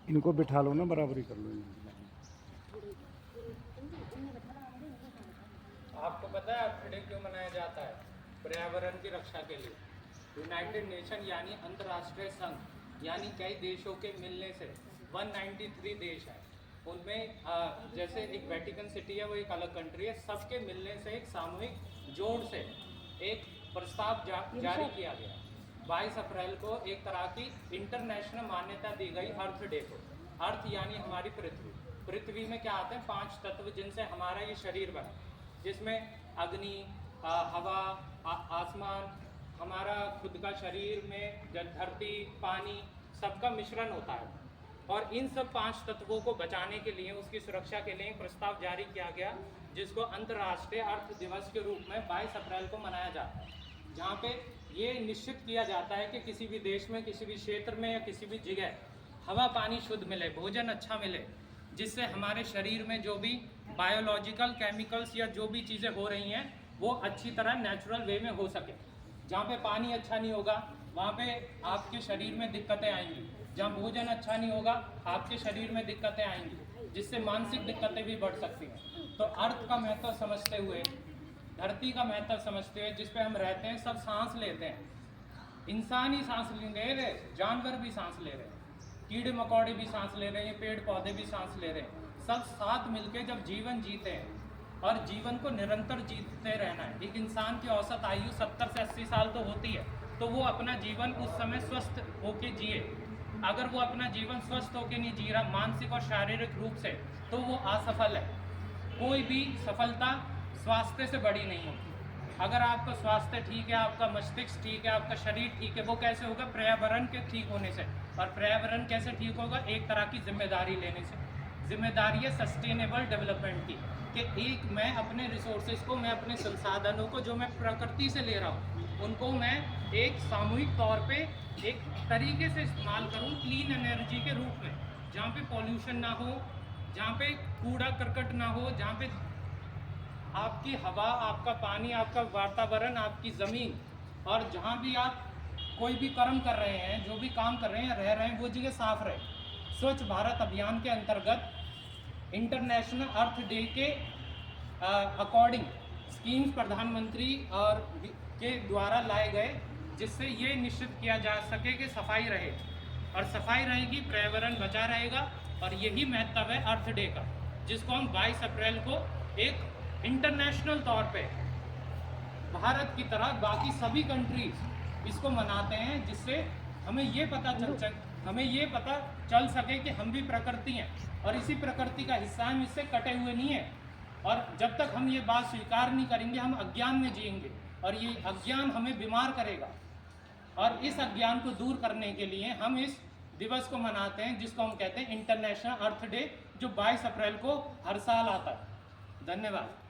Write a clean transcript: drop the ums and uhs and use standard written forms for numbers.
इनको बिठा लो ना, बराबरी कर लो इनको। आपको पता है अर्थ डे क्यों मनाया जाता है? पर्यावरण की रक्षा के लिए। यूनाइटेड नेशन यानी अंतर्राष्ट्रीय संघ यानी कई देशों के मिलने से 193 देश हैं, उनमें जैसे एक वेटिकन सिटी है, वो एक अलग कंट्री है, सबके मिलने से एक सामूहिक जोड़ से एक प्रस्ताव जारी किया गया। 22 अप्रैल को एक तरह की इंटरनेशनल मान्यता दी गई अर्थ डे को। अर्थ यानी हमारी पृथ्वी। पृथ्वी में क्या आते हैं? 5 तत्व जिनसे हमारा ये शरीर बना, जिसमें अग्नि, हवा, आसमान, हमारा खुद का शरीर में धरती, पानी, सबका मिश्रण होता है। और इन सब 5 तत्वों को बचाने के लिए, उसकी सुरक्षा के लिए प्रस्ताव जारी किया गया, जिसको अंतर्राष्ट्रीय अर्थ दिवस के रूप में 22 अप्रैल को मनाया जाता है, जहाँ पे ये निश्चित किया जाता है कि किसी भी देश में, किसी भी क्षेत्र में या किसी भी जगह हवा पानी शुद्ध मिले, भोजन अच्छा मिले, जिससे हमारे शरीर में जो भी बायोलॉजिकल केमिकल्स या जो भी चीज़ें हो रही हैं वो अच्छी तरह नेचुरल वे में हो सके। जहाँ पे पानी अच्छा नहीं होगा वहाँ पे आपके शरीर में दिक्कतें आएंगी, जहाँ भोजन अच्छा नहीं होगा आपके शरीर में दिक्कतें आएंगी, जिससे मानसिक दिक्कतें भी बढ़ सकती हैं। तो अर्थ का महत्व समझते हुए, धरती का महत्व समझते हुए, जिस पे हम रहते हैं, सब सांस लेते हैं, इंसान ही सांस ले रहे, जानवर भी सांस ले रहे हैं, कीड़े मकोड़े भी सांस ले रहे हैं, पेड़ पौधे भी सांस ले रहे हैं। सब साथ मिलकर जब जीवन जीते हैं, और जीवन को निरंतर जीते रहना है। एक इंसान की औसत आयु 70 से 80 साल तो होती है, तो वो अपना जीवन उस समय स्वस्थ होके जिए। अगर वो अपना जीवन स्वस्थ होके नहीं जी रहा मानसिक और शारीरिक रूप से, तो वो असफल है। कोई भी सफलता स्वास्थ्य से बड़ी नहीं होती। अगर आपका स्वास्थ्य ठीक है, आपका मस्तिष्क ठीक है, आपका शरीर ठीक है, वो कैसे होगा? पर्यावरण के ठीक होने से। और पर्यावरण कैसे ठीक होगा? एक तरह की जिम्मेदारी लेने से। जिम्मेदारी है सस्टेनेबल डेवलपमेंट की, कि एक मैं अपने रिसोर्सेज को, मैं अपने संसाधनों को जो मैं प्रकृति से ले रहा हूँ, उनको मैं एक सामूहिक तौर पे एक तरीके से इस्तेमाल करूँ, क्लीन एनर्जी के रूप में, जहाँ पे पॉल्यूशन ना हो, जहाँ पे कूड़ा करकट ना हो, जहाँ पे आपकी हवा, आपका पानी, आपका वातावरण, आपकी ज़मीन, और जहाँ भी आप कोई भी कर्म कर रहे हैं, जो भी काम कर रहे हैं, रह रहे हैं, वो जगह साफ रहे। स्वच्छ भारत अभियान के अंतर्गत इंटरनेशनल अर्थ डे के अकॉर्डिंग स्कीम्स प्रधानमंत्री और के द्वारा लाए गए, जिससे ये निश्चित किया जा सके कि सफाई रहे, और सफाई रहेगी, पर्यावरण बचा रहेगा। और यही महत्व है अर्थ डे का, जिसको हम 22 अप्रैल को एक इंटरनेशनल तौर पे भारत की तरह बाकी सभी कंट्रीज इसको मनाते हैं, जिससे हमें ये पता चल सके कि हम भी प्रकृति हैं, और इसी प्रकृति का हिस्सा हम, इससे कटे हुए नहीं हैं। और जब तक हम ये बात स्वीकार नहीं करेंगे, हम अज्ञान में जिएंगे, और ये अज्ञान हमें बीमार करेगा। और इस अज्ञान को दूर करने के लिए हम इस दिवस को मनाते हैं, जिसको हम कहते हैं इंटरनेशनल अर्थ डे, जो 22 अप्रैल को हर साल आता है। धन्यवाद।